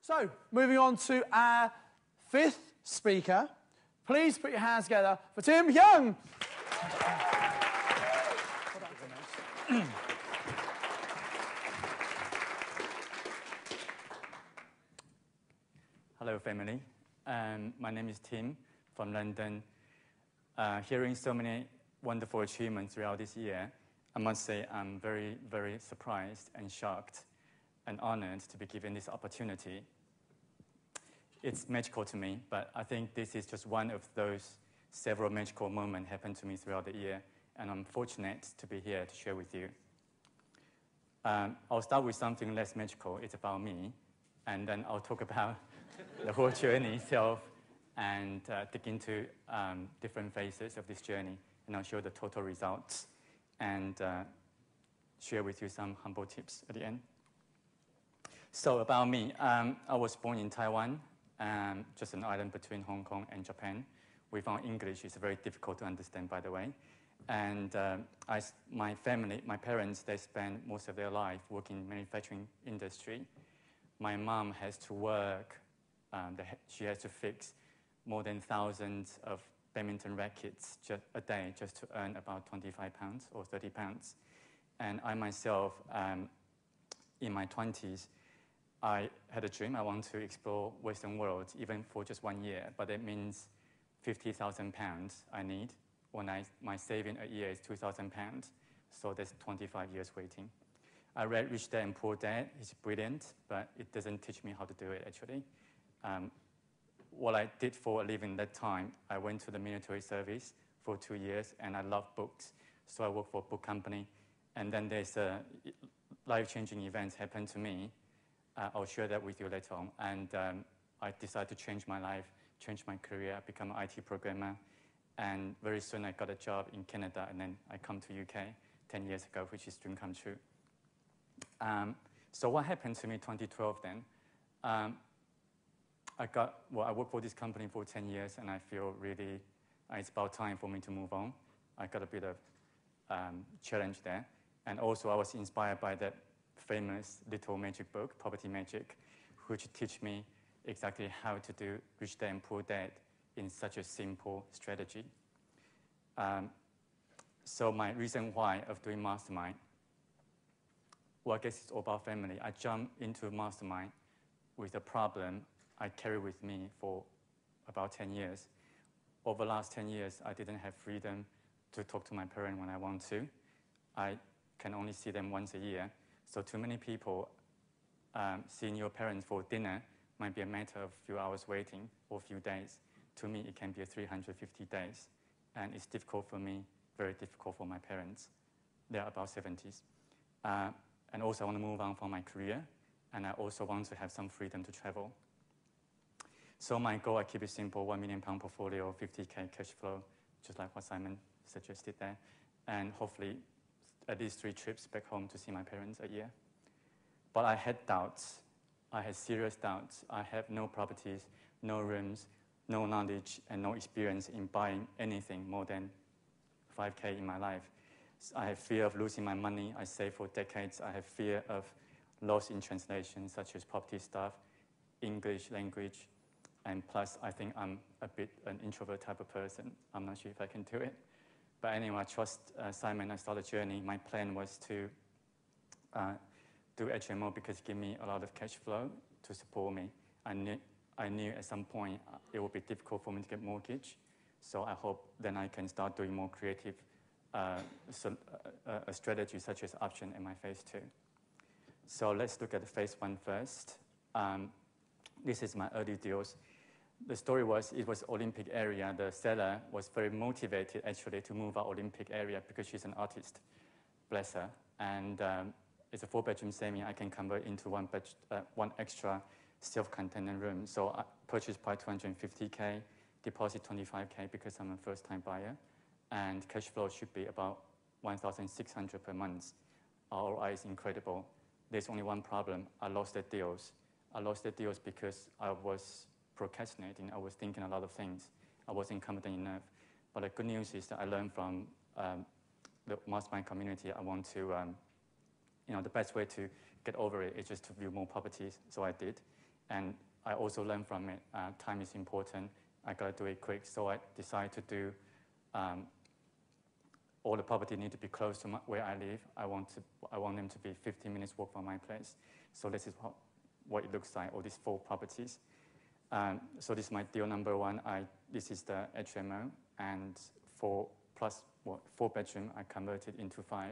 So, moving on to our fifth speaker. Please put your hands together for Tim Huang. Hello, family. My name is Tim from London. Hearing so many wonderful achievements throughout this year, I must say I'm very, very surprised and shocked and honored to be given this opportunity. It's magical to me, but I think this is just one of those several magical moments happened to me throughout the year, and I'm fortunate to be here to share with you. I'll start with something less magical. It's about me, and then I'll talk about the whole journey itself and dig into different phases of this journey, and I'll show the total results and share with you some humble tips at the end. So about me, I was born in Taiwan, just an island between Hong Kong and Japan. We found English is very difficult to understand, by the way. And my parents, they spent most of their life working in the manufacturing industry. My mom has to work, she has to fix more than thousands of badminton rackets a day just to earn about 25 pounds or 30 pounds. And I myself, in my 20s, I had a dream. I want to explore Western world, even for just 1 year, but that means 50,000 pounds I need. My saving a year is 2,000 pounds, so that's 25 years waiting. I read Rich Dad and Poor Dad. It's brilliant, but it doesn't teach me how to do it, actually. What I did for a living that time, I went to the military service for 2 years, and I love books, so I worked for a book company. And then there's life-changing events happened to me. I'll share that with you later on. And I decided to change my life, change my career, become an IT programmer. And very soon I got a job in Canada, and then I come to UK 10 years ago, which is dream come true. So what happened to me in 2012 then? I worked for this company for 10 years, and I feel really it's about time for me to move on. I got a bit of challenge there. And also I was inspired by that famous little magic book, Property Magic, which teach me exactly how to do Rich Dad and Poor Dad in such a simple strategy. So my reason why of doing Mastermind, well, I guess it's all about family. I jumped into Mastermind with a problem I carried with me for about 10 years. Over the last 10 years, I didn't have freedom to talk to my parents when I want to. I can only see them once a year. So to many people, seeing your parents for dinner might be a matter of a few hours waiting or a few days. To me, it can be 350 days. And it's difficult for me, very difficult for my parents. They're about 70s. And also I want to move on from my career, and I also want to have some freedom to travel. So my goal, I keep it simple, £1 million portfolio, 50K cash flow, just like what Simon suggested there. And hopefully at least 3 trips back home to see my parents a year. But I had doubts. I had serious doubts. I have no properties, no rooms, no knowledge, and no experience in buying anything more than 5K in my life. So I have fear of losing my money. I saved for decades. I have fear of loss in translation, such as property stuff, English language, and plus I think I'm a bit an introvert type of person. I'm not sure if I can do it. But anyway, I trust Simon. I started the journey. My plan was to do HMO because it gave me a lot of cash flow to support me. I knew at some point it would be difficult for me to get mortgage. So I hope then I can start doing more creative a strategy such as option in my phase 2. So let's look at the phase 1 first. This is my early deals. The story was, it was Olympic area. The seller was very motivated actually to move out Olympic area because she's an artist, bless her. And it's a 4-bedroom semi. I can convert into one extra self-contained room. So I purchased price 250K, deposit 25K because I'm a first-time buyer. And cash flow should be about 1,600 per month. ROI is incredible. There's only one problem. I lost the deals. I lost the deals because I was procrastinating. I was thinking a lot of things. I wasn't confident enough. But the good news is that I learned from the Mastermind community. I want to, the best way to get over it is just to view more properties. So I did. And I also learned from it, time is important. I got to do it quick. So I decided to do all the property need to be close to where I live. I want them to be 15 minutes walk from my place. So this is what it looks like, all these 4 properties. So this is my deal number 1. This is the HMO, and 4 bedroom I converted into 5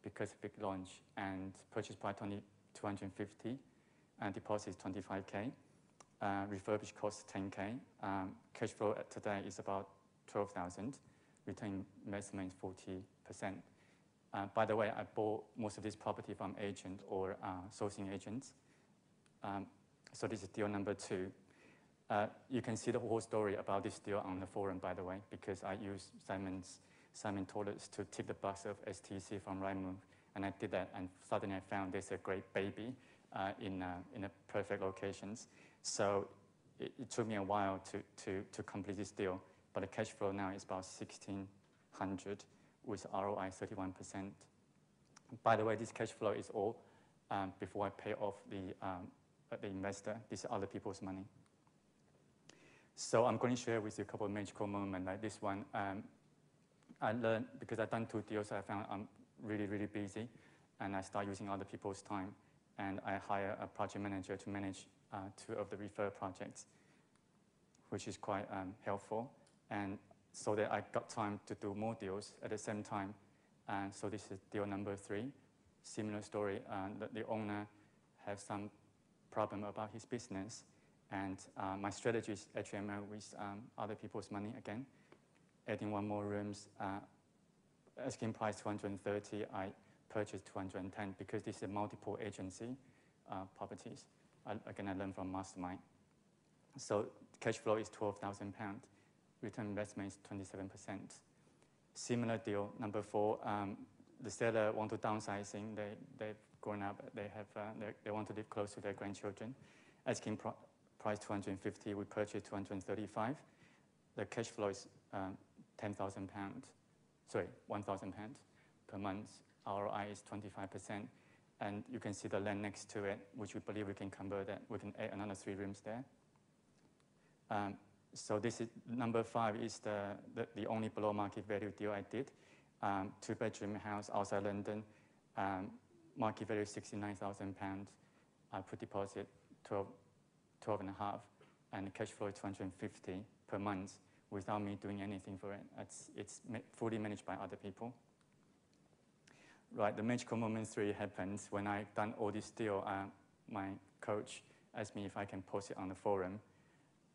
because big launch, and purchase price 250, and deposit is 25K. Refurbished cost 10K. Cash flow today is about 12,000. Return investment is 40%. By the way, I bought most of this property from agent or sourcing agents. So this is deal number 2. You can see the whole story about this deal on the forum, by the way, because I used Simon told us to tick the box of STC from Rightmove, and I did that, and suddenly I found there's a great baby in a perfect locations. So it took me a while to complete this deal, but the cash flow now is about 1,600 with ROI 31%. By the way, this cash flow is all before I pay off the investor. This is other people's money. So I'm going to share with you a couple of magical moments like this one. I learned, because I've done 2 deals, I found I'm really, really busy, and I start using other people's time, and I hire a project manager to manage 2 of the refer projects, which is quite helpful, and so that I got time to do more deals at the same time. And so this is deal number 3. Similar story, the owner has some problem about his business, and my strategy is HMO with other people's money again, adding 1 more rooms, asking price 230, I purchased 210 because this is a multiple agency properties. Again, I learned from Mastermind. So cash flow is £12,000. Return investment is 27%. Similar deal, number 4, the seller want to downsizing. They've grown up. They want to live close to their grandchildren. Asking price 250. We purchased 235. The cash flow is £1,000 per month. ROI is 25%. And you can see the land next to it, which we believe we can convert that. We can add another 3 rooms there. So this is number 5 is the only below market value deal I did. 2-bedroom house outside London. Market value £69,000. I put deposit 12.5, and the cash flow is 250 per month without me doing anything for it. It's fully managed by other people. Right, the magical moment 3 happens when I done all this deal. My coach asked me if I can post it on the forum,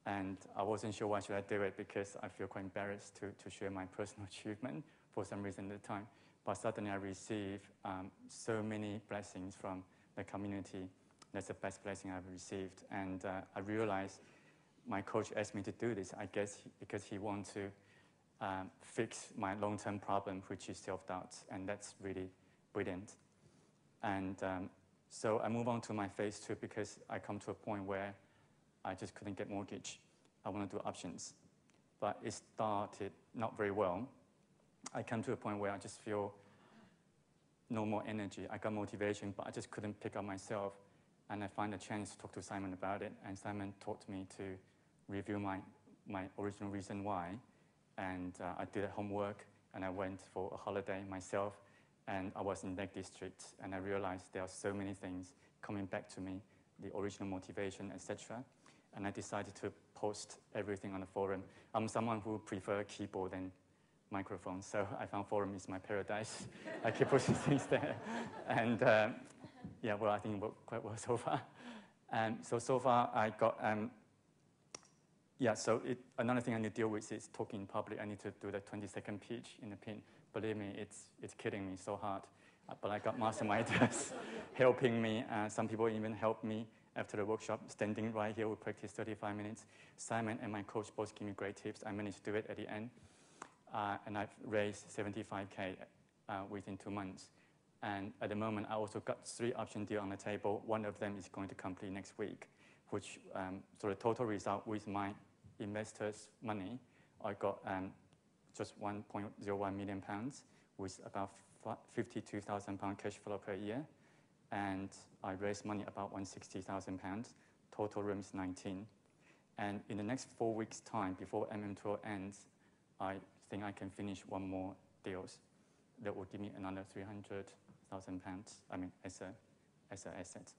and I wasn't sure why should I do it because I feel quite embarrassed to share my personal achievement for some reason at the time. But suddenly I received so many blessings from the community. That's the best blessing I've received, and I realized my coach asked me to do this, I guess because he wants to fix my long-term problem, which is self-doubt, and that's really brilliant. And so I move on to my phase 2 because I come to a point where I just couldn't get mortgage. I want to do options, but it started not very well. I come to a point where I just feel no more energy. I got motivation, but I just couldn't pick up myself. And I find a chance to talk to Simon about it, and Simon taught me to review my original reason why. And I did a homework, and I went for a holiday myself, and I was in Lake District, and I realized there are so many things coming back to me, the original motivation, etc. And I decided to post everything on the forum. I'm someone who prefers keyboard than microphone, so I found forum is my paradise. I keep pushing things there. And yeah, well, I think it worked quite well so far. So far I got, another thing I need to deal with is talking in public. I need to do the 20-second pitch in the pin. Believe me, it's killing me so hard. But I got masterminders helping me. Some people even helped me after the workshop, standing right here. We practiced 35 minutes. Simon and my coach both gave me great tips. I managed to do it at the end. And I've raised 75K within 2 months. And at the moment, I also got 3 option deals on the table. One of them is going to complete next week, which, so the total result with my investors' money, I got just £1.01 million with about £52,000 cash flow per year. And I raised money about £160,000. total rooms 19. And in the next 4 weeks' time, before MM12 ends, I think I can finish one more deals that will give me another £300,000. I mean, as an asset.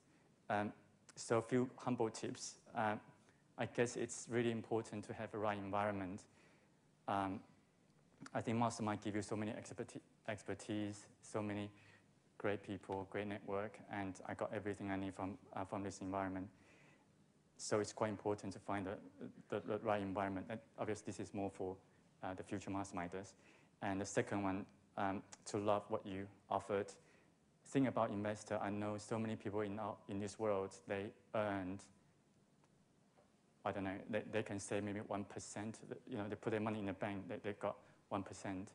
So a few humble tips. I guess it's really important to have a right environment. I think Mastermind give you so many expertise, so many great people, great network, and I got everything I need from this environment. So it's quite important to find the right environment. And obviously, this is more for the future masterminders. And the second one, to love what you offered. Think about investor. I know so many people in this world, they earned, I don't know, they can say maybe 1%. They put their money in the bank, they got 1%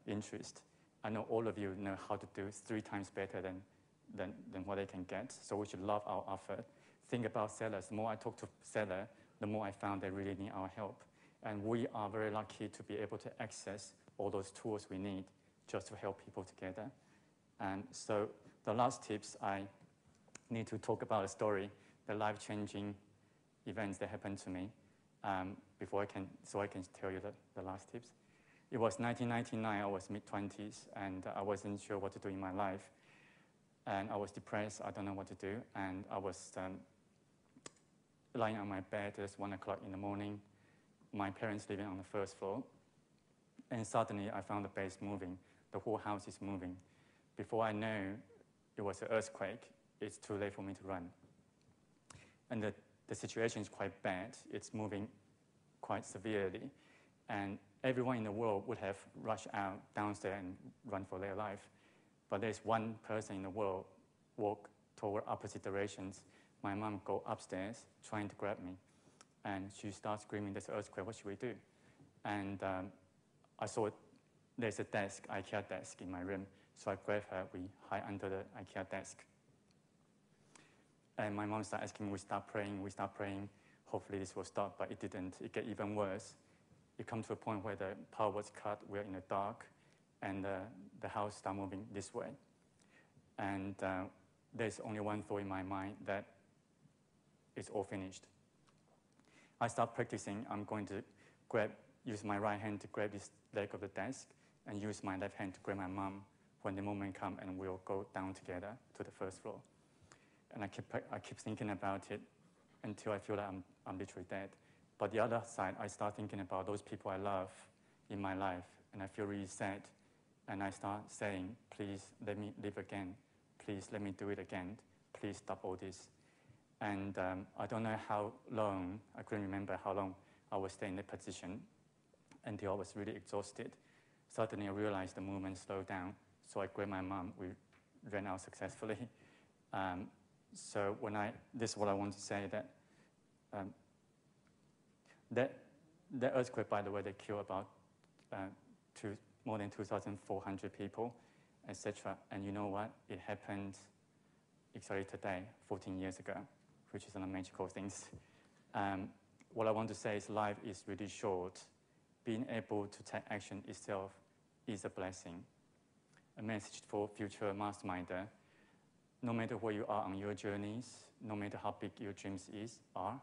interest. I know all of you know how to do 3 times better than what they can get. So we should love our offer. Think about sellers. The more I talk to sellers, the more I found they really need our help. And we are very lucky to be able to access all those tools we need just to help people together. And so the last tips, I need to talk about a story, the life-changing events that happened to me so I can tell you the last tips. It was 1999, I was mid-20s, and I wasn't sure what to do in my life. And I was depressed, I don't know what to do, and I was lying on my bed. It's 1 o'clock in the morning. My parents living on the first floor. And suddenly I found the base moving. The whole house is moving. Before I know it was an earthquake, it's too late for me to run. And the situation is quite bad. It's moving quite severely. And everyone in the world would have rushed out downstairs and run for their life. But there's one person in the world walk toward opposite directions. My mom go upstairs trying to grab me. And she starts screaming, "There's an earthquake, what should we do?" And I saw there's a desk, IKEA desk in my room. So I grabbed her, we hide under the IKEA desk. And my mom started asking me, we start praying. Hopefully this will stop, but it didn't. It got even worse. It come to a point where the power was cut, we're in the dark, and the house started moving this way. And there's only one thought in my mind, that it's all finished. I start practicing. I'm going to use my right hand to grab this leg of the desk, and use my left hand to grab my mom when the moment comes, and we'll go down together to the first floor. And I keep thinking about it until I feel like I'm literally dead. But the other side, I start thinking about those people I love in my life, and I feel really sad. And I start saying, please let me live again. Please let me do it again. Please stop all this. And I don't know how long, I couldn't remember how long I was staying in that position until I was really exhausted. Suddenly I realized the movement slowed down. So I grabbed my mom, we ran out successfully. So this is what I want to say, that earthquake, by the way, they killed about more than 2,400 people, etc. And you know what? It happened exactly today, 14 years ago, which is a magical thing. What I want to say is life is really short. Being able to take action itself is a blessing. A message for future masterminder: no matter where you are on your journeys, no matter how big your dreams are,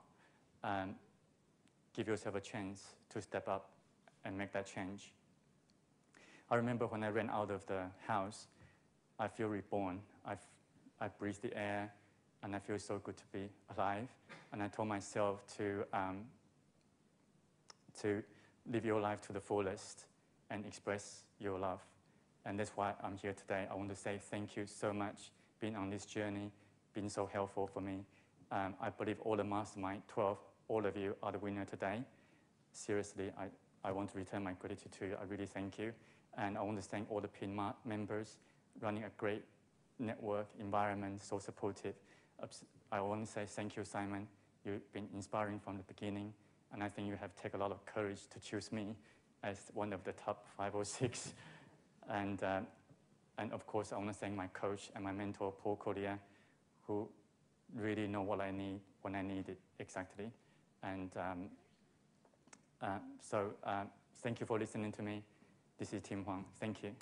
give yourself a chance to step up and make that change. I remember when I ran out of the house, I feel reborn. I breathe the air, and I feel so good to be alive. And I told myself to live your life to the fullest and express your love. And that's why I'm here today. I want to say thank you so much for being on this journey, being so helpful for me. I believe all the Mastermind 12, all of you are the winner today. Seriously, I want to return my gratitude to you. I really thank you. And I want to thank all the PIN members running a great network environment, so supportive. I want to say thank you, Simon. You've been inspiring from the beginning, and I think you have taken a lot of courage to choose me as one of the top 5 or 6. And of course, I want to thank my coach and my mentor, Paul Collier, who really know what I need when I need it exactly. And so thank you for listening to me. This is Tim Huang. Thank you.